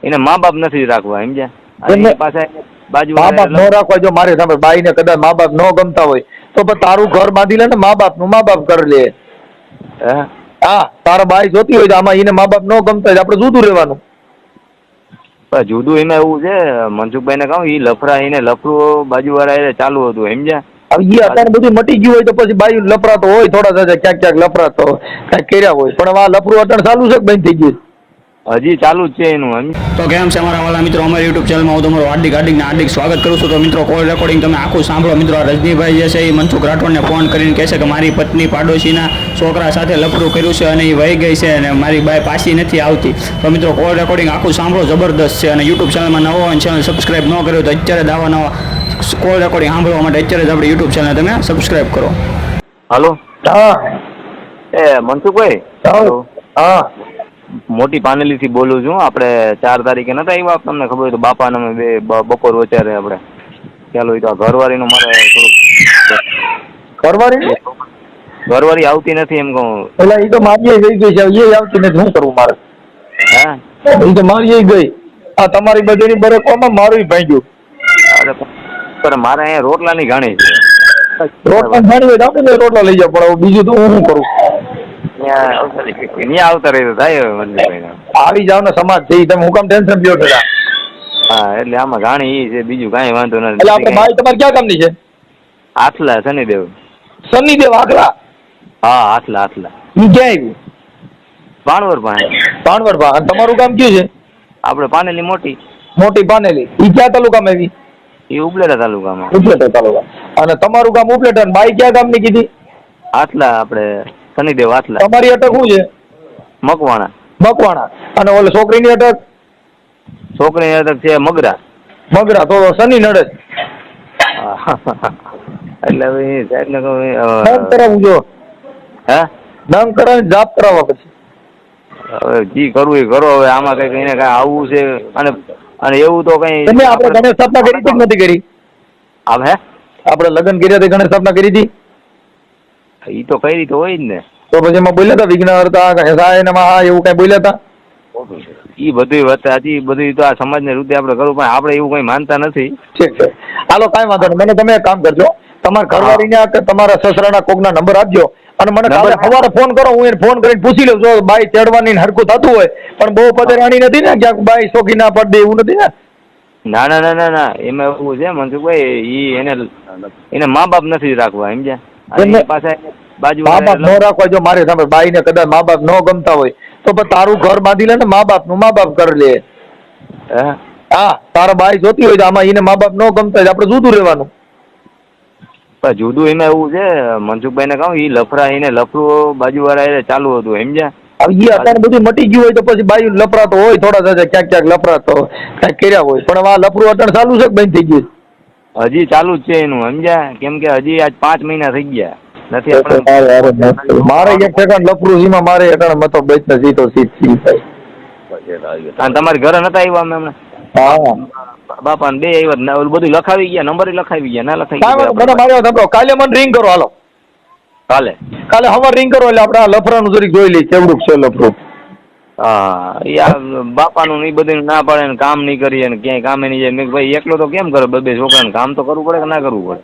એને મા બાપ નથી રાખવા સમજ્યા. એમને પાસે બાજુ મા બાપ ન રાખવા. જો મારે સાંભળ, બાઈ ને કદાચ મા બાપ ન ગમતા હોય તો પણ તારું ઘર બાંધી લે ને, મા બાપ નું મા બાપ કરી લે. હા, તારા બાઈ જોતી હોય તો આમાં એને મા બાપ ન ગમતા હોય આપણે જુદું રહેવાનું. જુદું એમાં એવું છે મનસુખભાઈ ને કહું, એ લફરા એને લફરું બાજુ વાળા ચાલુ હતું સમજ્યા. હવે એ અત્યારે બધું મટી ગયું હોય તો પછી બાઈ લફરા તો હોય, થોડા થતા ક્યાંક ક્યાંક લફરા તો કઈક કર્યા હોય, પણ આ લફરું અત્યારે ચાલુ છે કે બંધ થઈ ગયું? હજી ચાલુ જ છે એનું. તો કેમ છે અમારા વાલા મિત્રો, અમારી યુટ્યુબ ચેનલમાં હું તમારું હાર્દિક સ્વાગત કરું છું. તો મિત્રો, કોલ રેકોર્ડિંગ તમે આખું સાંભળો. મિત્રો, આ રજનીભાઈ જે છે એ મનસુખ રાઠોડને ફોન કરીને કહે છે કે મારી પત્ની પાડોશીના છોકરા સાથે લફરું કર્યું છે અને એ વહી ગઈ છે અને મારી બાઈ પાછી નથી આવતી. તો મિત્રો, કોલ રેકોર્ડિંગ આખું સાંભળો, જબરદસ્ત છે. અને યુટ્યુબ ચેનલમાં નવો હોય, ચેનલ સબસ્ક્રાઇબ ન કર્યો તો અત્યારે જ આવા નવા કોલ રેકોર્ડિંગ સાંભળવા માટે અત્યારે જ આપણી યુટ્યુબ ચેનલ તમે સબસ્ક્રાઇબ કરો. હાલો. હા એ મનસુખભાઈ. હા, મોટી પાનેલી થી બોલું છું. આપણે 4 તારીખે નતા આવ્યા, તમને ખબર હોય તો બાપાને અમે બે બપોર વચારે આપણે ચાલો હોય તો ઘરવાળીનું મારે થોડુંક ઘરવાળી આવતી નથી એમ કહું. એટલે એ તો મારી ગઈ છે, એ આવતી નથી, શું કરવું મારે? એ તો મારી ગઈ. આ તમારી બધીની બરકવામાં મારું ભાંગ્યું. અરે પણ મારે અહીંયા રોટલાની ઘાણી છે. રોટલા ઘાણી હોય તો આપણે રોટલા લઈ જાવ, પણ બીજું તો હું શું કરું? ત્યાં આવતા રહી તો થાય. આવી જાવ ને સમાજ છે, તમે હું કામ ટેન્શન લ્યો છો? હા, એટલે આમાં ઘાણી એ છે, બીજું કાંઈ વાંધો નથી. એટલે આપણે ભાઈ તમારે ક્યાં કામની છે? આથલા શનિદેવ. શનિદેવ આખલા? હા, આથલા. ઈ ક્યાં આવ્યું? ભાણવર પાસે. ભાણવર પાસે. અને તમારું કામ કયું છે? આપણે પાનેલી મોટી પાનેલી. ઈ ક્યાં તાલુકામાં આવી? એ ઉપલેટા તાલુકામાં. ઉપલેટા તાલુકા. અને તમારું ગામ ઉપલેટા. બાઈ ક્યાં ગામની કીધી? આથલા, આપણે શનિદેવ આથલા. તમારી અટક શું છે? મકવાણા. અને ઓલે છોકરીની અટક? છોકરીની અટક છે મગરા. તો શનિ નડે. એટલે હવે સાહેબ ને કહું નામ કરાવવું જો. હે? નામ કરાવીને જાપ કરાવવા પછી. હવે જી કરવું એ કરો. હવે આમાં કઈ એને કઈ આવવું છે અને એવું તો કઈ. તમે આપણે ગણેશ સ્થાપના કરી હતી કે નથી કરી? હે? આપણે લગ્ન કર્યા હતી, ગણેશ સ્થાપના કરી હતી? એ તો કઈ રીતે હોય જ ને. તો પછી એમાં બોલ્યા હતા વિઘ્નહર્તા ગણેશાય નમઃ એવું કઈ બોલ્યા હતા? એ બધું વાત હજી બધું તો આ સમાજને રીતે આપણે કરવું, પણ આપણે એવું કઈ માનતા નથી. ઠીક છે, હાલો કાંઈ વાંધો નહીં. મને તમે એક કામ કરજો, તમારા ઘરવાળીને કે તમારા સસરાના કોકના નંબર આપજો અને મને કાલે સવારે ફોન કરો. હું એને ફોન કરીને પૂછી લઉં જો બાઈ ચડવાની હરકું થતું હોય, પણ બહુ પધરાણી નથી ને, ક્યાંક બાઈ શોખી ના પડ દે એવું નથી ને? ના, એમાં એવું છે મનસુખભાઈ, એને મા બાપ નથી રાખવા સમજ્યા. પાસે બાજુ મા બાપ ન રાખવા. જો મારે સાંભળ, બાઈ ને કદાચ મા બાપ ન ગમતા હોય તો પણ તારું ઘર બાંધી લે ને, મા બાપ નું મા બાપ કરી લે. હા, તારા બાઈ જોતી હોય તો આમાં એને મા બાપ ન ગમતા હોય આપણે જુદું રહેવાનું. જુદું એમાં એવું છે મનસુખભાઈ ને કહું, એ લફરા એને લફરું બાજુ વાળા ચાલુ હતું સમજ્યા. હવે એ અત્યારે બધું મટી ગયું હોય તો પછી બાઈ લફરા તો હોય, થોડા થતા ક્યાંક ક્યાંક લફરા તો કઈક કર્યા હોય, પણ આ લફરું અત્યારે ચાલુ છે કે બંધ થઈ ગયું? હજી ચાલુ જ છે એનું સમજ્યા. કેમ કે હજી આજ 5 મહિના થઈ ગયા નથી. મારે એક સેકન્ડ લફરું સીમાં મારે અટાણે મતો બેચ ને સીધો સીધ થાય. અને તમારી ઘરે નતા આવ્યા અમે હમણાં? હા, બાપા ને બે આવ્યા, બધું લખાવી ગયા, નંબર લખાવી ગયા. ના લખાવી મને માર્યો ધબરો. કાલે મને રિંગ કરો. હાલો કાલે હવાર રિંગ કરો એટલે આપણે આ લફરાનું જરીક જોઈ લઈએ કેવડું છે લફરું. હા, બાપાનું નહીં બધું ના પડે ને કામ નહીં કરીએ ને ક્યાંય કામે નહીં જાય. મેં ભાઈ એકલો તો કેમ કરે? બે છોકરાને કામ તો કરવું પડે કે ના કરવું પડે?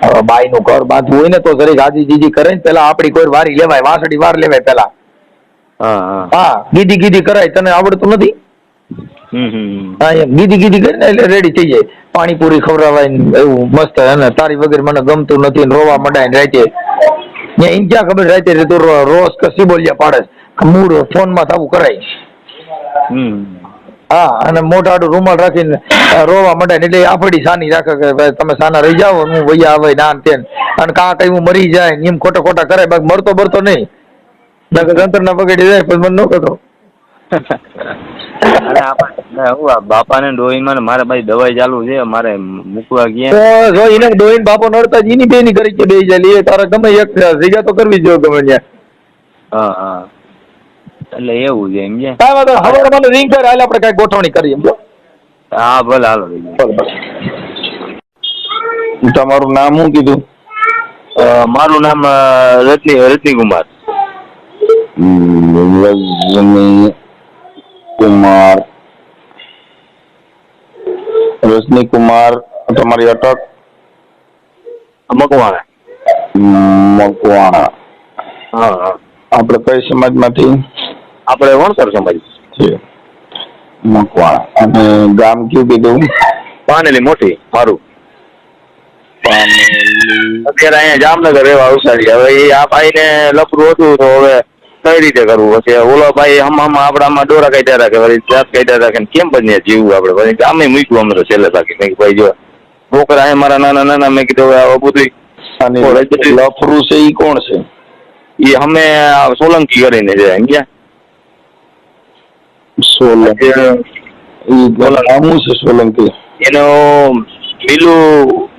હવે બાઈ નું ઘર બાંધવું હોય ને તો જરીક આજી જીજી કરે ને પેલા આપડી કોઈ વારી લેવાય, વાસળી વાર લેવાય પેલા. હા, ગીધી કરાય. તને આવડતું નથી? હા, એમ ગીધી કરીને એટલે રેડી થઈ જાય. પાણીપુરી ખવડાવાય ને એવું મસ્ત. અને તારી વગર મને ગમતું નથી ને રોવા મંડાય ને રાતે ત્યાં ક્યાં ખબર રાતે તું રોજ કસી બોલ્યા પાડે મૂળ ફોનમાં થવું કરાય. હા, અને મોટાડું રૂમાલ રાખીને રોવા મંડાય ને એટલે આપડી સાની રાખે કે ભાઈ તમે સાના રહી જાઓ, હું વૈયા આવે ના તેન. અને કાં કઈ હું મરી જાય એમ ખોટા કરે, બાકી મરતો નહીં. જંતર ના પકડી જાય પછી મને ન કહેતો. બાપા ને ડોહીમાં મારે ભાઈ દવાઈ ચાલુ છે, મારે મૂકવા ગયા. જો એને ડોહીને બાપો નડતા જ એની બેની કરી કે બે જાય તારે ગમે એક જગ્યા તો કરવી જોઈએ ગમે ત્યાં. હા, એટલે એવું છે એમ છે. કાંઈ વાંધો હવે મને રિંગ કરે, હાલ આપણે કઈ ગોઠવણી કરીએ. હા, ભલે હાલો. તમારું નામ શું કીધું? મારું નામ રજની કુમાર. રજની કુમાર. રજની કુમાર તમારી અટક મકવાણા. મકવાણા. હા હા. આપણે કઈ સમાજમાંથી આપણે વણકર સમાજ. છે? મકવાણા. અને ગામ કયું કીધું? પાનેલી મોટી મારું. પાનેલી. અત્યારે અહીંયા જામનગર રહેવા અવસારી. હવે એ આ ભાઈને લફરું હતું તો હવે કઈ રીતે કરવું? પછી ઓલો ભાઈ આપણામાં દોરા કાઢ્યા હતા કે વળી જાત કાઢ્યા હતા કે કેમ બને જીવવું આપણે? પછી ગામે મૂક્યું અમે તો છેલ્લે બાકી. મેં કીધું ભાઈ જો છોકરા હે મારા નાના નાના, મેં કીધું હવે આ બધું લફરું છે ઈ કોણ છે? એ અમે સોલંકી કરીને છે સમજ્યા. સોલંકી. ઈ નામ છે સોલંકી? એનો મિલુ,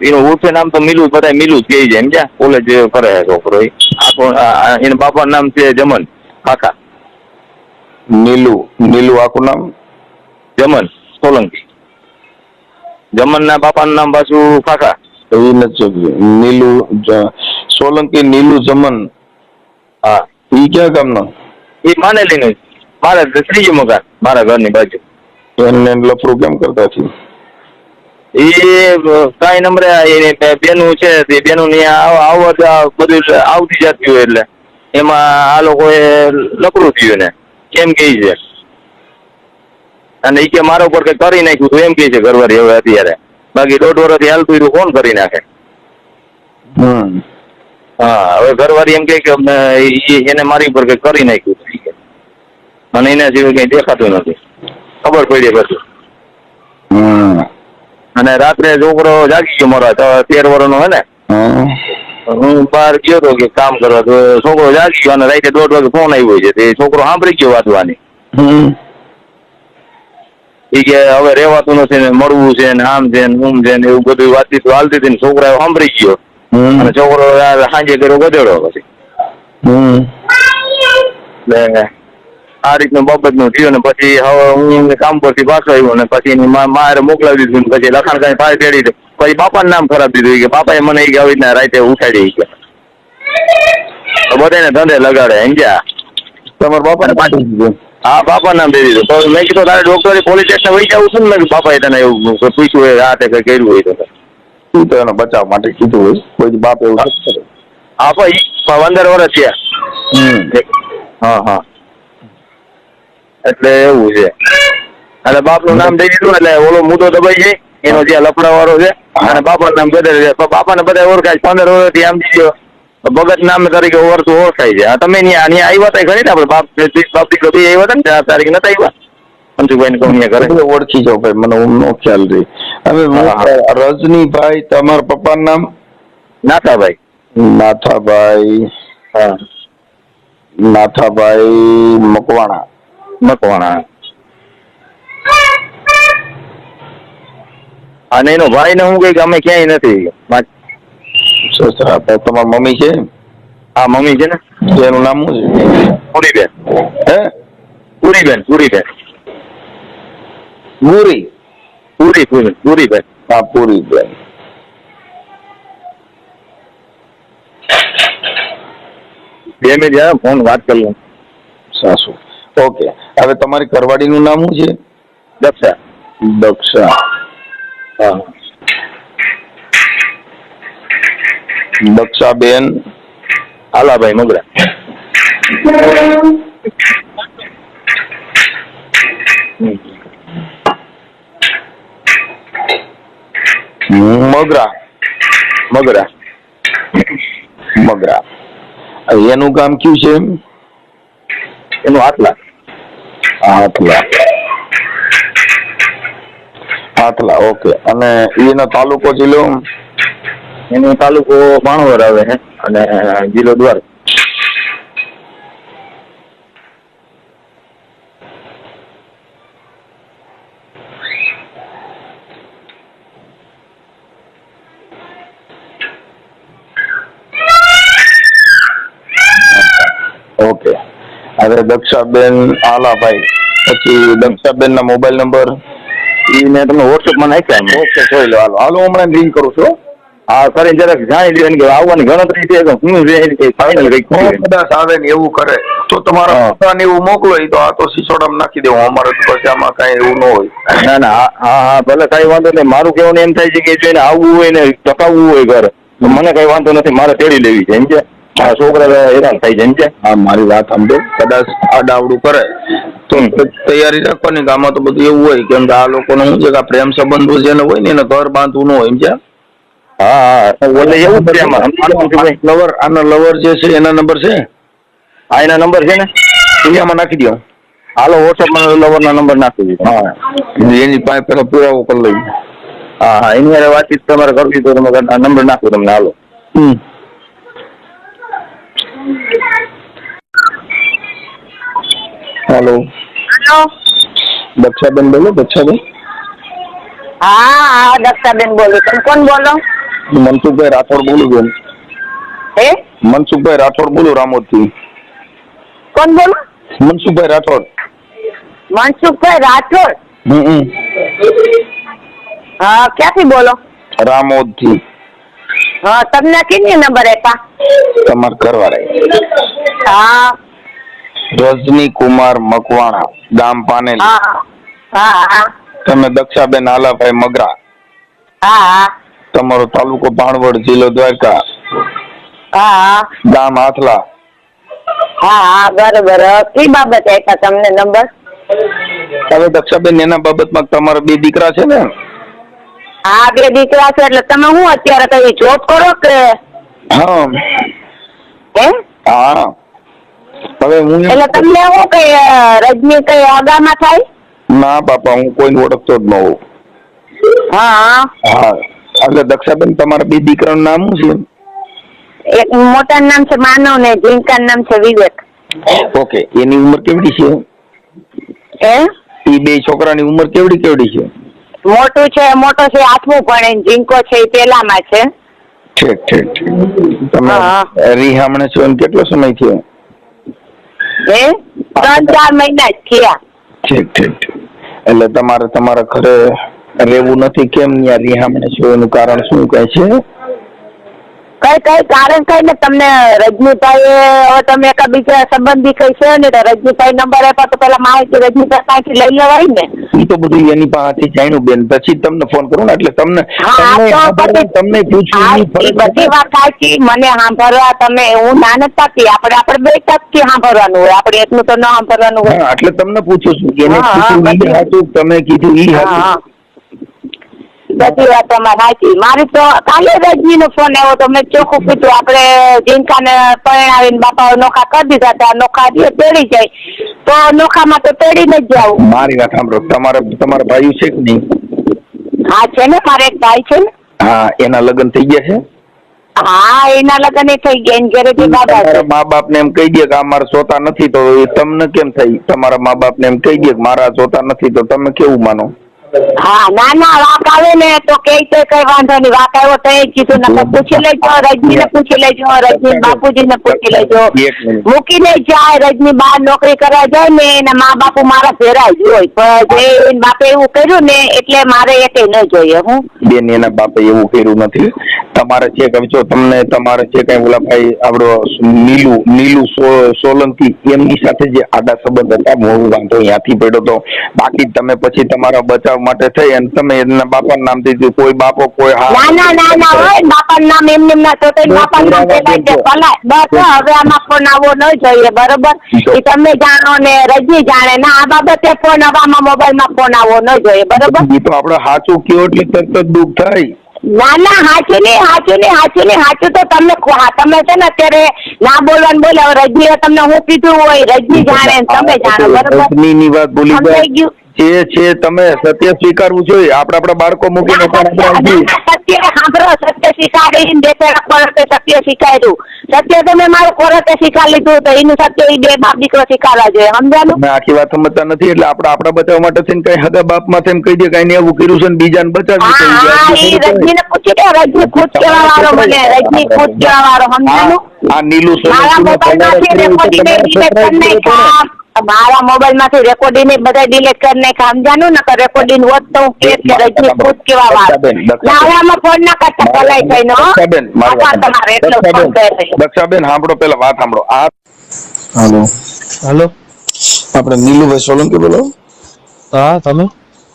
એનું ઉર્ફે નામ તો મિલુ, બધા મિલુ જ કહે છે સમજ્યા. કોલેજ કરે છે છોકરો. એના બાપાનું નામ છે જમન કાકા. નીલુ આખું નામ? જમન સોલંકી. જમન ના બાપાનું નામ પાછું કાકા. એ નથી નીલુ સોલંકી, નીલુ જમન. હા. ઈ ક્યાં ગામનો? એ માનેલી નહીં, મારે ત્રીજું મકાન મારા ઘરની બાજુ. એને લફરું કેમ કરતા છે? એ કઈ નંબરે એને બેનું છે તે બેનું ની આવત બધું આવતી જતી હોય એટલે એમાં આ લોકોએ લકડું થયું ને એમ કે છે. અને એ કે મારા ઉપર કઈ કરી નાખ્યું તું એમ કે છે ઘરવાળી હવે અત્યારે. બાકી 1.5 વર્ષથી હાલતું હતું કોણ કરી નાખે? હા, હવે ઘરવાળી એમ કે એને મારી ઉપર કઈ કરી નાખ્યું હતું અને એના સિવાય કઈ દેખાતું નથી. ખબર પડી બધું. અને રાત્રે છોકરો જાગી ગયો મારો 13 વર્ષનો હે ને. હું બહાર ગયો હતો કે કામ કરવા, તો છોકરો જાગી ગયો અને રાતે 1:30 વાગે ફોન આવ્યો છે. તે છોકરો સાંભળી ગયો વાંચવાની. એ કે હવે રહેવાતું નથી ને મળવું છે ને આમ છે ને ઊમ છે ને એવું બધું વાતચીત હાલતી હતી ને છોકરા સાંભળી ગયો અને છોકરો સાંજે કર્યો ગધેડો પછી. એટલે આ રીતનું બાબતનું થયું ને પછી હવે હું કામ પરથી પાછો આવ્યો ને પછી એની મારે મોકલાવી દીધું. પછી લખાણ કઈ ફાય તેડી દે. પછી બાપાનું નામ ખરાબ દીધું કે બાપાએ મને આવી રીતના રાતે ઉઠાડી ગયા બધાને ધંધે લગાડે સમજ્યા. તમારા બાપાને પાડી દીધું? હા, બાપા નામ દઈ દીધું. તો મેં કીધું તારે ડોક્ટરે પોલીસ સ્ટેશન વહી જવું છું ને. મેં બાપાએ તને એવું પૂછ્યું હોય આ તે કઈ કર્યું હોય તો શું તો એનો બચાવ માટે કીધું હોય? કોઈ બાપ એવું કરે? હા ભાઈ 15 વર્ષ થયા. હા હા, એટલે એવું છે. અને બાપનું નામ દઈ દીધું એટલે ઓલો મુદ્દો દબાઈ જાય એનો જ્યાં લફડા વાળો છે અને બાપાનું નામ ગધેડ છે. બાપાને બધા ઓળખાય 15 વર્ષથી આમ દીધો ભગત નામ તરીકે ઓળખાય છે. તમે ત્યાં આવ્યા હતા ખરી ને આપણે બાપ દીકરો બે આવ્યા હતા ને 4 તારીખ નતા આવ્યા મંજુભાઈ ને કહું ઘરે ઓળખી જાવ ભાઈ, મને નો ખ્યાલ રહી. હવે રજનીભાઈ તમારા પપ્પાનું નામ? નાથાભાઈ. નાથાભાઈ. હા, નાથાભાઈ મકવાણા. મકવાણા. અને એનો ભાઈ ને હું કઈ અમે ક્યાંય નથી. સસરા તમારા મમ્મી છે? હા, મમ્મી છે ને. એનું નામ શું છે? પૂરીબેન. હે? પૂરીબેન. પૂરીબેન. પૂરીબેન. હા, પૂરીબેન. 2 મિનિટ ફોન વાત કરી લઉં. સાસુ. ઓકે. હવે તમારી ઘરવાળીનું નામ શું છે? દક્ષા. દક્ષા. હા. દક્ષાબેન હાલાભાઈ મગરા. મગરા. મગરા. મગરા. એનું ગામ કયું છે? એનું હાથલા. હાથલા. હાથલા. ઓકે. અને એનો તાલુકો જિલ્લો? એનો તાલુકો ભાણવર આવે છે અને જિલ્લો દ્વારકા. ઓકે. હવે દક્ષાબેન આલાભાઈ, પછી દક્ષાબેન ના મોબાઈલ નંબર? એ મેં તમને વોટ્સઅપમાં નાખ્યા. ઓકે, જોઈ લો. હાલો હું હમણાં લિંક કરું છું. હા, કરીને જરાક જાણી લ્યો કે આવવાની ગણતરી છે કે હું ફાઇનલ કઈક કદાચ આવે ને એવું કરે તો તો તમારા પોતાને એવું મોકલો ઈ તો આ તો સિસોડામાં નાખી દેવું અમારે તો પછી આમાં કઈ એવું ન હોય. ના ના હા ભલે કઈ વાંધો નહીં. મારું કહેવાનું એમ થાય છે કે જો એને આવવું હોય ને ટકાવવું હોય ઘર તો મને કઈ વાંધો નથી. મારે તેડી લેવી છે એમ છે. આ છોકરા હેરાન થાય છે એમ છે. હા મારી વાત સમજો. કદાચ આડાવડું કરે તો તૈયારી રાખવાની કે આમાં તો બધું એવું હોય કેમ કે આ લોકોને શું છે કે આ પ્રેમ સંબંધો જેને હોય ને એને ઘર બાંધવું ન હોય એમ છે. હા એટલે એવું જ છે આમાં. લવર આના લવર જે છે એના નંબર છે. હા એના નંબર છે ને એ આમાં નાખી દો. હાલો વોટ્સઅપમાં લવરના નંબર નાખી દીધો. હા એની પાસે પેલા પુરાવો કરી લઈએ. હા એની હારે વાતચીત તમારે કરવી તો તમે નંબર નાખો તમને. હાલો હેલો હેલો. દક્ષાબેન બોલો. દક્ષાબેન હા દક્ષાબેન બોલું. તમે કોણ બોલો? મનસુખભાઈ રાઠોડ બોલું બેન. હે મનસુખભાઈ રાઠોડ બોલું રામોદથી. કોણ બોલો? મનસુખભાઈ રાઠોડ. મનસુખભાઈ રાઠોડ. હા ક્યાંથી બોલો? રામોદથી. હા તમને કેટલી નંબર આપ્યા? તમારા ઘરવાળા હા રજની કુમાર મકવાણા ગામ પાનેલ. હા હા હા તમે દક્ષાબેન આલાભાઈ મગરા. હા તમારો તાલુકો ભાણવડ જિલ્લો દ્વારકા હા ગામ હાથલા. હા બરોબર. કઈ બાબત આપ્યા તમને નંબર? હવે દક્ષાબેન એના બાબતમાં તમારા બે દીકરા છે ને? હા બે દીકરા છે. એટલે તમે હું અત્યારે કઈ જોબ કરો કે? હા હે હા. હવે હું એટલે તમને હું કઈ રજની કઈ આગામાં થાય? ના બાપા હું કોઈને ઓળખતો જ ન હોઉં. હા હા એટલે દક્ષાબેન તમારા બે દીકરાનું નામ શું છે? એક મોટાનું નામ છે માનવ ને ઝીંકાનું નામ છે વિવેક. ઓકે એની ઉંમર કેવડી છે? હે એ બે છોકરાની ઉંમર કેવડી છે? મોટો છે 8મું ભણે. ઝીંકો છે એ પહેલામાં છે. ઠીક. તમે હા. રીહામણે છો ને કેટલો સમય થયો? હે 3-4 મહિના જ થયા. ઠીક. એટલે તમારે તમારા ઘરે રહેવું નથી કેમ? ત્યાં રીહામણે છો એનું કારણ શું કહે છે? કઈ કારણ કઈ ને તમને રજનીભાઈ હવે તમે બીજા સંબંધી કઈ છે ને તો રજનીભાઈ નંબર આપ્યા તો પેલા માહિતી રજનીભાઈ પાસેથી લઈ લેવાય ને. એ તો બધું એની પાસેથી જાણ્યું બેન. પછી તમને ફોન કરું ને એટલે તમને પૂછ્યું. બધી વાત સાચી. મને સાંભળવા તમે હું ના નથી પાકી. આપણે બે ટકથી સાંભળવાનું હોય. આપણે એટલું તો ન સાંભળવાનું હોય. એટલે તમને પૂછું છું એને કીધું ઈ હાચું તમે કીધું ઈ હાચું. બધી વાત તમારી સાચી. મારી તો કાલે રજની નો ફોન આવ્યો તો મેં ચોખ્ખું કીધું આપણે જીનકાને પરણાવીને બાપા નોખા કરી દીધા હતા. નોખા તેડી જાય તો નોખામાં તો તેડીને જ જાવ. મારી વાત સાંભળો. તમારા ભાઈ છે કે નહીં? હા છે ને. મારે એક ભાઈ છે ને. હા એના લગ્ન થઈ ગયા છે? હા એના લગ્ન થઈ ગયા. એની ઘરેથી બાબા મા બાપ ને એમ કહી દે કે આ મારા સોતા નથી તો એ તમને કેમ થઈ? તમારા મા બાપ ને એમ કહી દે કે મારા સોતા નથી તો તમે કેવું માનો? હા ના વાક આવે ને તો કઈ વાંધો નહીં. વાક આવ્યો તો એ કીધું નકર પૂછી લેજો. રજની ને પૂછી લેજો. રજની બાપુજી ને પૂછી લેજો. મૂકીને જાય રજની બહાર નોકરી કરવા જાય ને એના મા બાપુ મારા ભેરા જ હોય. પણ જે બાપે એવું કર્યું ને એટલે મારે એક ન જોઈએ. હું બેન એના બાપે એવું કર્યું નથી. તમારે છે કે જો તમને તમારે છે કઈ ઓલા ભાઈ આપણો નીલુ સોલંકી એમની સાથે જે આડા સંબંધ હતા મોડું વાંધો ત્યાંથી પડ્યો તો. બાકી તમે પછી તમારા બચાવ માટે થઈ અને તમે એના બાપાનું નામ દીધું. કોઈ બાપો કોઈ ના હોય બાપાનું નામ એમને ના તો બાપાનું નામ પેલા બસ હવે આમાં ફોન આવવો ન જોઈએ. બરોબર એ તમે જાણો ને રજની જાણે ના આ બાબતે ફોન હવામાં મોબાઈલમાં ફોન આવવો ન જોઈએ. બરોબર એ તો આપણે સાચું કયો એટલે તરત જ દુઃખ થાય. ના સાચું તો તમે છે ને અત્યારે ના બોલવાનું બોલે. હવે રજની તમને હું કીધું હોય રજની જાણે તમે જાણો. બરોબર રજની વાત બોલી સમજાઈ ગયું. છે તમે સત્ય સ્વીકારવું જોઈએ. આપણા બાળકો મૂકીને સત્ય સાંભળો. સત્ય સ્વીકારી સત્ય સ્વીકાર્યું. સત્ય તમે મારું ખોરાક સ્વીકાર લીધું તો એનું સત્ય એ બે બાપ દીકરો સ્વીકારવા જોઈએ. સમજાનું? આખી વાત સમજતા નથી એટલે આપણા બચાવ માટે થઈને કઈ હગા બાપ માં એમ કહી દે કઈ એવું કર્યું છે ને બીજાને બચાવી. રજની ને પૂછી દે. રજની ખુદ કેવા વાળો બને. રજની ખુદ કેવા વાળો. સમજાનું? આ નીલું મારા મોબાઈલ માંથી રેકોર્ડિંગ ડિલીટ કરી નાખ્યા. મારા મોબાઈલ માંથી રેકોર્ડિંગ બધા ડિલીટ કરી નાખ્યા. સમજાનું ને કે રેકોર્ડિંગ હોત તો હું કે રજની ખુદ કેવા વાળો. નાવામાં ફોન ના કરતા ભલાઈ થઈને. દક્ષાબેન સાંભળો પેલા વાત સાંભળો. આ હાલો, હાલો. આપણે નીલુભાઈ સોલંકી બોલો? હા, તમે?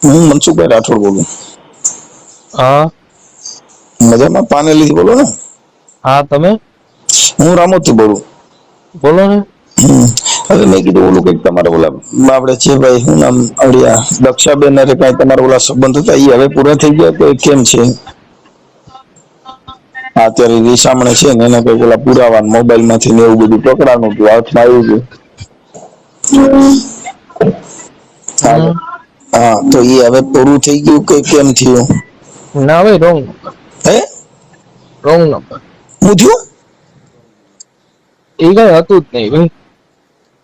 હું મનસુખભાઈ રાઠોડ બોલું. હા. મજામાં? પાનેલી બોલો ને? હા, તમે? હું રામોદથી બોલું. બોલો ને. હવે મેં કીધું ઓલું કઈક તમારે ઓલા આપડે છે ભાઈ શું નામ અડિયા દક્ષાબેન ને કઈ તમારા ઓલા સંબંધ હતા એ હવે પૂરા થઈ ગયા કે કેમ છે? અત્યારે રીસામણે છે ને એને કઈક ઓલા પુરાવા મોબાઈલ માંથી ને એવું બધું પકડાનું હતું, હાથમાં આવ્યું હતું. હા, તો એ હવે પૂરું થઈ ગયું કે કેમ થયું? ના ભાઈ, રોંગ. હે? Wrong number. હું થયું? એ કઈ હતું જ નહીં ભાઈ.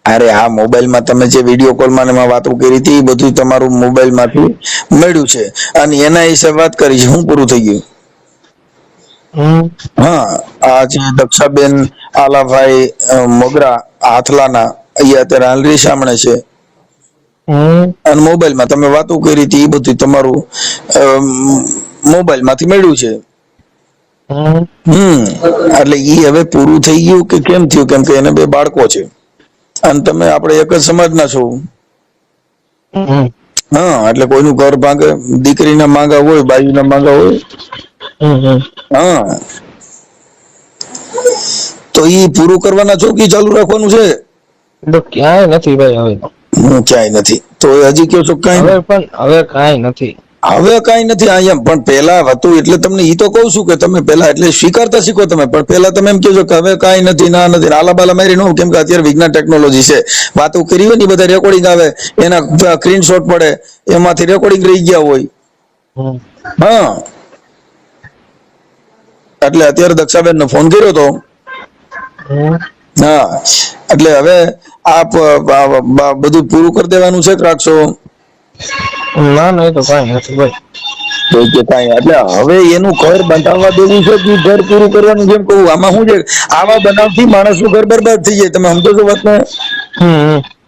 અરે આ મોબાઈલ માં તમે જે વિડીયો કોલ માં વાતો કરી હતી એ બધું તમારું મોબાઈલ માંથી મળ્યું છે અને એના હિસાબ વાત કરી છે. શું પૂરું થઈ ગયું? હા, આ જે દક્ષાબેન આલાભાઈ મોગરા હાથલાના એ અત્યારે હાલ રીસામણે છે અને મોબાઈલ માં તમે વાતો કરી હતી એ બધું તમારું મોબાઈલ માંથી મળ્યું છે. એટલે ઈ હવે પૂરું થઈ ગયું કે કેમ થયું? કેમ કે એને 2 બાળકો છે અને તમે આપણે એક જ સમાજના છો. હા, એટલે કોઈનું ઘર ભાંગે, દીકરીના માંગા હોય, બાયુના માંગા હોય. હા, તો ઈ પૂરું કરવાના છો કે ચાલુ રાખવાનું છે? ક્યાંય નથી ભાઈ હવે. ક્યાંય નથી તો હજી કયો છો કાંઈ? હવે કાંઈ નથી. હવે કઈ નથી અહીંયા, પણ પેલા હતું એટલે તમને ઈ તો કહું છું કે તમે પેલા એટલે સ્વીકારતા શીખો તમે, પણ પેલા તમે એમ કહો છો કે હવે કઈ નથી, ના નથી, આલા બાલા મારી નો, કેમ કે અત્યારે વિજ્ઞાન ટેકનોલોજી છે. વાતો કરી હોય ને બધા રેકોર્ડિંગ આવે, એના સ્ક્રીનશોટ પડે, એમાંથી રેકોર્ડિંગ રહી ગયા હોય. હા, એટલે અત્યારે દક્ષાબેન ને ફોન કર્યો તો. હા, એટલે હવે આપ બધું પૂરું કરી દેવાનું છે કે રાખશો? ના ના, એ તો કઈ નથી ભાઈ. એટલે હવે એનું ઘર બંધાવવા દેવું છે કે ઘર પૂરું કરવાનું? જેમ કહું આમાં શું છે, આવા બનાવથી માણસ નું ઘર બરબાદ થઈ જાય. તમે સમજો છો વાત ને?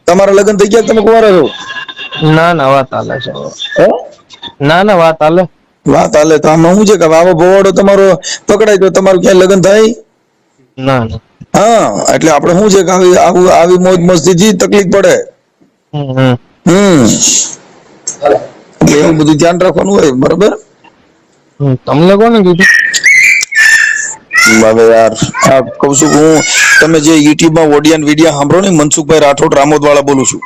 તમારા લગ્ન થઈ ગયા? તમે કુંવારા છો? ના ના, વાત હાલે છે. ના ના, વાત હાલે. વાત હાલે તો આમાં શું છે કે આવો ભોવાડો તમારો પકડાય તો તમારું ક્યાંય લગ્ન થાય? ના ના. હા, એટલે આપડે શું છે કે આવી મોજ મસ્તી થી તકલીફ પડે. એવું બધું ધ્યાન રાખવાનું હોય, બરોબર? તમને કોને કીધું? હવે યાર આ કઉ છું હું, તમે જે યુટ્યુબ માં ઓડિયો વિડીયો સાંભળો ને, મનસુખભાઈ રાઠોડ રામોદ વાળા બોલું છું.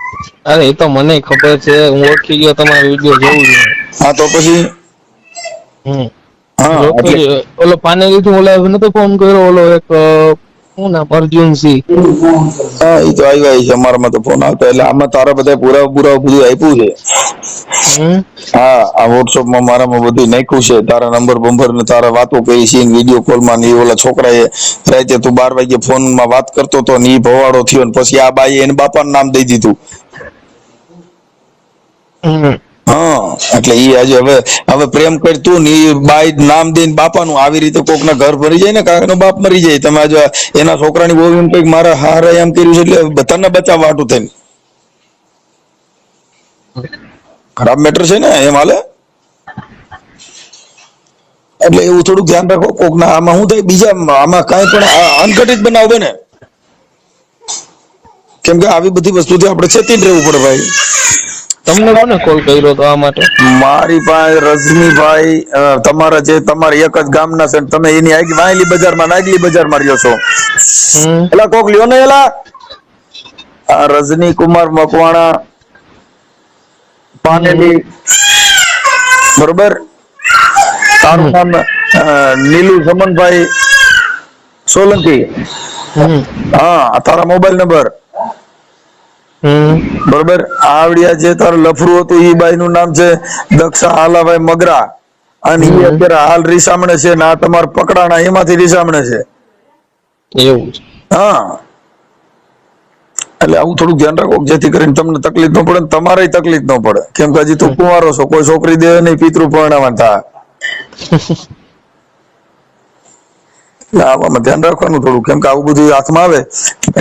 અરે એ તો મને ખબર છે, હું ઓળખી ગયો, તમારો વિડીયો જોઉં છું. હા, તો પછી ઓલો પાનેલી થી ઓલા નતો ફોન કર્યો, ઓલો એક શું નામ, અર્જુનસિંહ? હા, એ તો આવ્યા છે અમારામાં તો ફોન આવતા. એટલે આમાં તારા બધા પુરાવા બધું આપ્યું છે. હા, આ વોટ્સઅપ માં મારામાં બધું નાખ્યું છે, તારા નંબર બંબર ને તારા વાતો કરી છે વિડીયો કોલ માં. ને ઓલા છોકરાએ રાતે તું 12 વાગે ફોન માં વાત કરતો તો ને ઈ ભવાડો થયો ને પછી આ બાઈએ એને બાપાનું નામ દઈ દીધું. હા, એટલે ઈ આજે હવે પ્રેમ કરતું ને ઈ બાઈ નામ દઈને બાપાનું, આવી રીતે કોક ના ઘર ભરી જાય ને, કાકાનો બાપ મરી જાય. તમે આજે એના છોકરાની બહુ એમ કઈક મારા હારે એમ કર્યું છે, એટલે બધાને બચાવવા હાટું થઈને. ખરાબ મેટર છે ને, એમ હાલે. એટલે એવું થોડુંક ધ્યાન રાખો. કોક ના આમાં શું થાય, બીજા આમાં કઈ પણ અનઘટિત બનાવ બને, કેમ કે આવી બધી વસ્તુથી આપણે ચેતીને રહેવું પડે ભાઈ. તમને કોને કોલ કર્યો તો આ માટે? મારી પાસે રજનીભાઈ, તમારા જે તમારા એક જ ગામના છે, તમે એની વાયલી બજારમાં નાગલી બજારમાં રહ્યો છો. એલા કોક લ્યો ને, એલા રજની કુમાર મકવાણા, પાનેલી, બરોબર? તારું નામ નીલુ સમનભાઈ સોલંકી. હા, તારા મોબાઈલ નંબર, બરોબર? આવડિયા જે તારું લફરું હતું ઈ બાઈ નું નામ છે દક્ષા હાલાભાઈ મગરા, અને ઈ અત્યારે હાલ રીસામણે છે ને આ તમારા પકડાણા એમાંથી રીસામણે છે. એવું છે? હા, એટલે આવું થોડું ધ્યાન રાખો, જેથી કરીને તમને તકલીફ ન પડે, તમારે તકલીફ ન પડે. કેમ કે હજી તું કુંવારો છો, કોઈ છોકરી દે નહીં, પિતૃ પરણાવવા થાય. આવામાં ધ્યાન રાખવાનું થોડું, કેમ કે આવું બધું હાથમાં આવે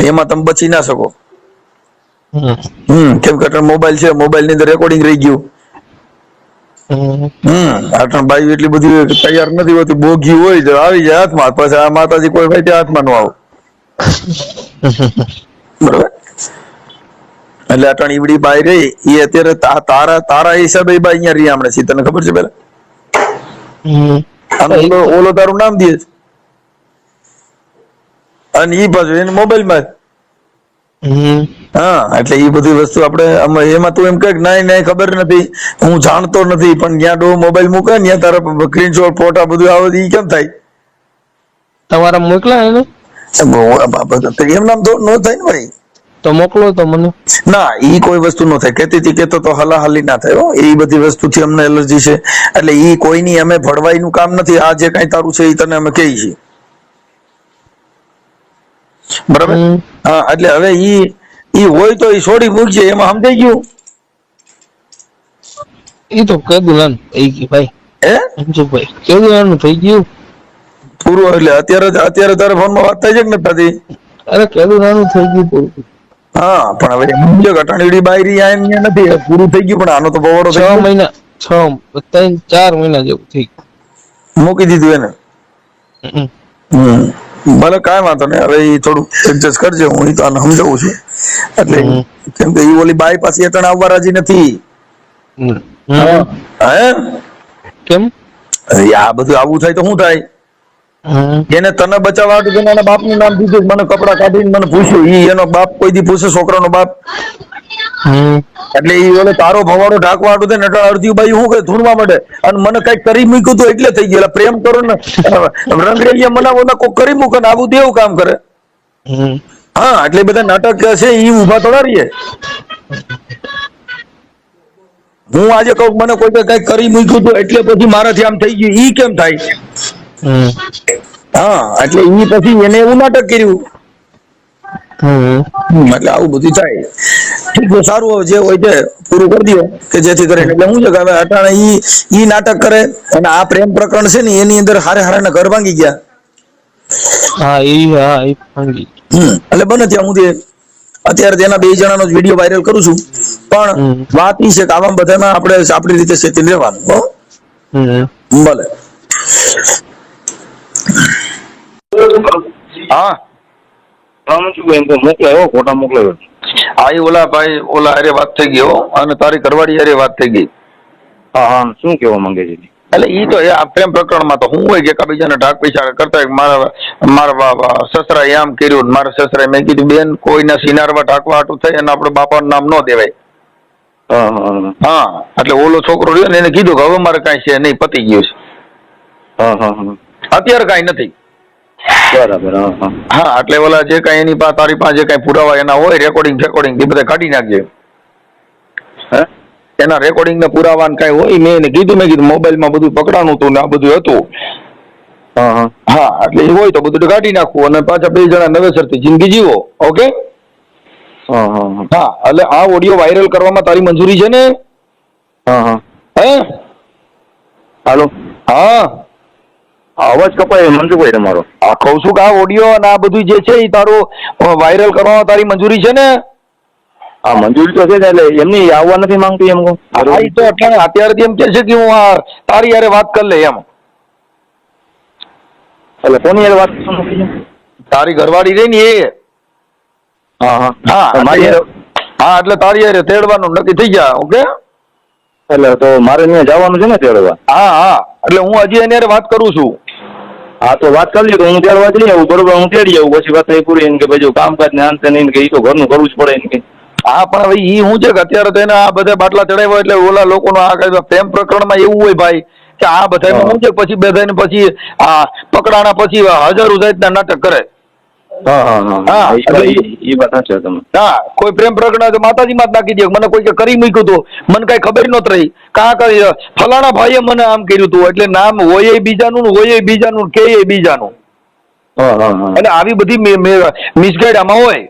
એમાં તમે બચી ના શકો. કેમ કે મોબાઈલ છે, મોબાઈલ ની અંદર રેકોર્ડિંગ રહી ગયું. આટણ બાઈ એટલી બધી તૈયાર નથી હોતી, બોગી હોય તો આવી જાય હાથમાં, પછી આ માતાજી કોઈ ભાઈ હાથમાં ન આવે. બરોબર. એટલે અટાણી ઈવડી બાઈ રહી એ અત્યારે તારા હિસાબે બાઈ અહીંયા રહી હમણાં છે, તને ખબર છે પેલા? અને ઓલો તારું નામ દે છે અને ઈ પાછું એને મોબાઈલમાં. હા, એટલે એ બધી વસ્તુ આપણે એમાં તું એમ કહે નહીં નહીં ખબર નથી, હું જાણતો નથી, પણ જ્યાં ડો મોબાઈલ મૂકે ને ત્યાં તારા સ્ક્રીનશોટ ફોટા બધું આવે એ કેમ થાય? તમારા મોકલા એને એમ નામ તો ન થાય ને ભાઈ. તો મોકલો તો મને. ના, ઈ કોઈ વસ્તુ ન થાય. કેતી કેતો તો હલાહલી ના થાય. એ બધી વસ્તુથી અમને એલર્જી છે, એટલે ઈ કોઈની અમે ભળવાઈનું કામ નથી. આ જે કઈ તારું છે એ તને અમે કહીએ છીએ, બરાબર? હા, એટલે હવે ઈ હોય તો ઈ છોડી મૂકજે, એમાં સમજાઈ ગયું? એ તો કેદુલાન થઈ ગયું ભાઈ. હે મંજુભાઈ, કેદુલાન થઈ ગયું પૂરું. એટલે અત્યારે તારા ફોનમાં વાત થાય છે કે નથી થતી? અરે કેદુલાન થઈ ગયું પૂરું. હા, પણ હવે સમજો ઘટાણીડી બાયરી આ નથી, પૂરું થઈ ગયું. પણ આનો તો બવાડો 6 મહિના 4 મહિના જેવું થઈ ગયું. મૂકી દીધું એને. ભલે કાંઈ વાંધો નહીં. હવે એ થોડું એડજસ્ટ કરજે, હું તો આને સમજાવું છું. એટલે કેમ કે એ ઓલી બાઈ પાછી અટણ આવવા રાજી નથી. હે કેમ? આ બધું આવું થાય તો શું થાય? એને તને બચાવવા હતું એના બાપનું નામ દીધું, મને કપડા કાઢીને મને પૂછ્યું. એનો બાપ કોઈ દી પૂછે છોકરાનો બાપ? એટલે ઈ ઓલે તારો ભવાડો ઢાંકવા હતું ને એટલે અડધી બાઈ શું કે ધૂણવા માંડે અને મને કઈક કરી મૂક્યું હતું એટલે થઈ ગયું. પ્રેમ કરો ને રંગરેલિયા મનાવો ને કોઈ કરી મૂકે ને આવું દેવું કામ કરે. હા, એટલે બધા નાટક છે ઈ ઉભા થોડા રહીએ. હું આજે કહું મને કોઈ કઈક કરી મૂક્યું હતું એટલે પછી મારાથી આમ થઈ ગયું, ઈ કેમ થાય? હા, એટલે ઈ પછી એને એવું નાટક કર્યું. એટલે આવું બધું થાય. ઠીક છે, સારું. હવે જે હોય તે પૂરું કરી દો કે જેથી કરીને એટલે શું છે કે હવે અટાણે ઈ નાટક કરે અને આ પ્રેમ પ્રકરણ છે ને એની અંદર હારે હારે ઘર ભાંગી ગયા. એ ભાંગી. એટલે બને ત્યાં હું અત્યારે તેના 2 જણાનો જ વિડીયો વાયરલ કરું છું. પણ વાત ઈ છે કે આવા બધામાં આપણે આપણી રીતે સેતી રહેવાનું. ભલે. હા, મોકલાયો ફોટા મોકલાયો. હા, ઓલા ભાઈ ઓલા હારે વાત થઈ ગઈ અને તારી ઘરવાળી હારે વાત થઈ ગઈ. હા, શું કહેવા માંગે છે? એટલે ઈ તો આ પ્રેમ પ્રકરણમાં તો હું હોય કે એકબીજાને ઢાક પૈસા કરતા મારા સસરાએ આમ કર્યું, મારા સસરાએ મેં કીધું બેન કોઈના સિનારવા ઢાકવા હાટું થઈ અને આપણે બાપાનું નામ ન દેવાય. હા, એટલે ઓલો છોકરો રહ્યો ને એને કીધું કે હવે મારે કાંઈ છે નહીં, પતી ગયું છે. અત્યારે કાંઈ નથી. બરાબર. હા, એટલે ઓલા જે કાંઈ એની પાસે તારી પાસે જે કાંઈ પુરાવા એના હોય રેકોર્ડિંગ એ બધા કાઢી નાખજે. એના રેકોર્ડિંગ ને પુરાવા કઈ હોય મેં એને કીધું, મેં કીધું મોબાઈલમાં બધું પકડાનું હતું ને આ બધું હતું. હા, એટલે એ હોય તો બધું કાઢી નાખવું અને પાછા 2 જણા નવેસરથી જિંદગી જીવો. ઓકે? હા, એટલે આ ઓડિયો વાયરલ કરવામાં તારી મંજૂરી છે ને? હે હાલો. હા, અવાજ કપાય મંજુભાઈ તમારો. આ કહું છું કે આ ઓડિયો અને આ બધું જે છે એ તારું વાયરલ કરવામાં તારી મંજૂરી છે ને? હા, મંજૂરી તો છે ને, એટલે એમની આવવા નથી માંગતી એમ કહું. એ તો અત્યારથી એમ કે છે કે હું આ તારી યારે વાત કરી લે એમ. એટલે કોની યાર વાત છે? તારી ઘરવાળી રહી ને એ. હા, એટલે તારી યારે તેડવાનું નક્કી થઈ ગયા. ઓકે? એટલે તો મારે ત્યાં જવાનું છે ને તેડવા? હા, એટલે હું હજી એની યારે વાત કરું છું. હા, તો વાત કરી તો હું તેડવા જઈ આવું. બરોબર, હું તેડી આવું. પછી વાત થઈ પૂરી કે ભાઈ કામકાજ ને અંતે નહીં કે એ તો ઘરનું કરવું જ પડે ને કે. હા, પણ હવે ઈ શું છે કે અત્યારે તો એને આ બધા બાટલા ચડાવ્યા એટલે ઓલા લોકોનો આ કઈ પ્રેમ પ્રકરણમાં એવું હોય ભાઈ કે આ બધામાં શું છે પછી બધાને પછી આ પકડાણા પછી હજારો જાતના નાટક કરે. હા, એ વાત છે તમે. હા, કોઈ પ્રેમ પ્રકરણ માતાજીમાં જ નાખી દે. મને કોઈ કે કરી મૂક્યું હતું, મને કઈ ખબર નહોતી રહી. કાં કરી ફલાણા ભાઈએ મને આમ કર્યું હતું, એટલે નામ હોય બીજાનું હોય બીજાનું કે બીજાનું. એટલે આવી બધી મિસગાઈડ આમાં હોય.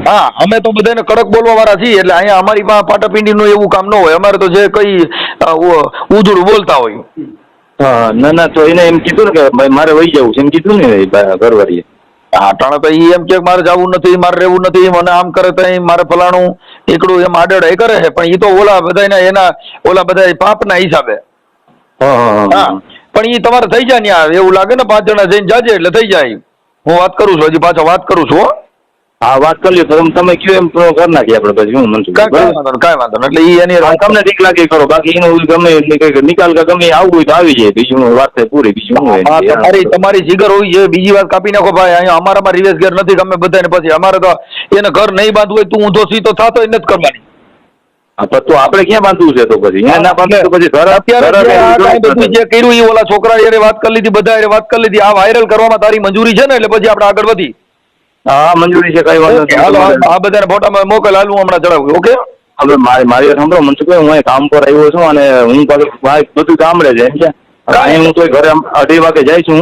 હા, અમે તો બધાને કડક બોલવા વાળા છીએ એટલે અહીંયા અમારી પાસે પાટાપિંડી નું એવું કામ ન હોય. અમારે તો જે કઈ ઉધડું બોલતા હોય. ના, તો એને એમ કીધું ને કે ભાઈ મારે વહી જવું છે એમ કીધું ને ઘરવાળીએ. હા, ટાણે તો ઈ એમ કે મારે જવું નથી, મારે રહેવું નથી, મને આમ કરે તો મારે ફલાણું એકડું એમ આડેડ એ કરે છે. પણ ઈ તો ઓલા બધા એના ઓલા બધા પાપના હિસાબે. હા, પણ ઈ તમારે થઈ જાય ને એવું લાગે ને 5 જણા જઈને જાજે એટલે થઈ જાય. હું વાત કરું છું, હજી પાછો વાત કરું છું. હા વાત કરી લ્યો તો તમે કયો એમ કરી નાખીએ આપણે પછી હું મનસુખ કાંઈ વાંધો નહીં, કાંઈ વાંધો નહીં. એટલે ઈ એની હા, તમને ઠીક લાગે કરો, બાકી એનું ગમે એટલી કઈ નિકાલ કે ગમે આવવું હોય તો આવી જાય, બીજું વાત થાય પૂરી, બીજું શું હોય. હા, તમારી જીગર હોય છે. બીજી વાત કાપી નાખો ભાઈ. અહીંયા અમારામાં રિવેશ ઘેર નથી ગમે બધાને. પછી અમારે તો એને ઘર નહીં બાંધવું હોય, તું ઊંધો સીધો થાતો એ નથી કરવાની. હા, તો આપણે ક્યાં બાંધવું છે તો પછી અહીંયા ના બાંધવું તો પછી ઘર અત્યારે આ કાંઈ બધું જે કર્યું એ ઓલા છોકરા યારે વાત કરી લીધી, બધા યારે વાત કરી લીધી. આ વાયરલ કરવામાં તારી મંજૂરી છે ને, એટલે પછી આપણે આગળ વધી. હા મંજૂરી છે, કઈ વાંધો ઓકે, હાલો આ બધાને ફોટામાં મોકલ, હાલ હું હમણાં ચડાવું. ઓકે, હવે મારી વાત સાંભળો મનસુખભાઈ, હું અહીં કામ પર આવ્યો છું અને હું પાછું બધું ગામડે છે એમ છે. અહીં હું તો ઘરે 2:30 વાગે જાય છું,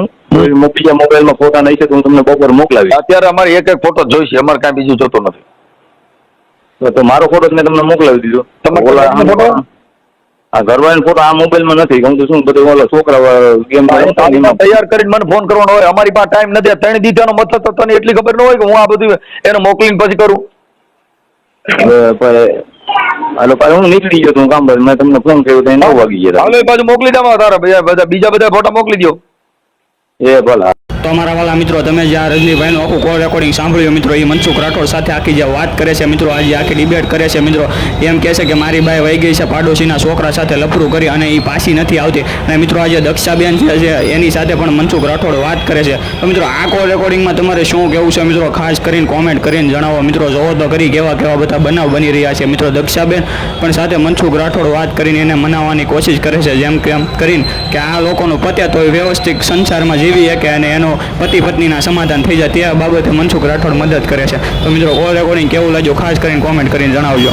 બીજા મોબાઈલમાં ફોટા નહીં છે તો હું તમને બપોર મોકલાવી. અત્યારે અમારે એક ફોટો જોઈશે, અમારે કાંઈ બીજું જોતો નથી. તો મારો ફોટો મેં તમને મોકલાવી દીધો. આ ઘરવાળાનો ફોટો આ મોબાઈલમાં નથી, કેમ કે શું બધું ઓલા છોકરા ગેમ તૈયાર કરીને મને ફોન કરવાનો હોય. અમારી પાસે ટાઈમ નથી. 3 દીધાનો મતલબ તો તને એટલી ખબર ન હોય કે હું આ બધું એને મોકલીને પછી કરું. હાલો પાછું હું નીકળી ગયો તો કામ પર, મેં તમને ફોન કર્યો તો 9 વાગી ગયા. હાલો પાછું મોકલી દે તારા બીજા બધા ફોટા મોકલી દો. એ ભલા. તો અમારા વાલા મિત્રો, તમે જે આ રજનીભાઈનું આખું કોલ રેકોર્ડિંગ સાંભળ્યું મિત્રો, એ મનસુખ રાઠોડ સાથે આખી જે વાત કરે છે મિત્રો, આજે આખી ડિબેટ કરે છે મિત્રો. એમ કહે છે કે મારી બાઈ વહી ગઈ છે પાડોશીના છોકરા સાથે લફરું કરી અને એ પાછી નથી આવતી. અને મિત્રો આજે દક્ષાબેન છે એની સાથે પણ મનસુખ રાઠોડ વાત કરે છે. તો મિત્રો આ કોલ રેકોર્ડિંગમાં તમારે શું કહેવું છે મિત્રો, ખાસ કરીને કોમેન્ટ કરીને જણાવો મિત્રો. જોવો તો કરી કેવા બધા બનાવ બની રહ્યા છે મિત્રો. દક્ષાબેન પણ સાથે મનસુખ રાઠોડ વાત કરીને એને મનાવવાની કોશિશ કરે છે, જેમ કે એમ કરીને કે આ લોકોનું પત્યા તો વ્યવસ્થિત સંસારમાં જીવી શકે અને એનો પતિ પત્નીના સમાધાન થઈ જાય તે બાબતે મનસુખ રાઠોડ મદદ કરે છે. તો મિત્રો કોલ રેકોર્ડિંગ કેવું લાગ્યું ખાસ કરીને કોમેન્ટ કરીને જણાવજો.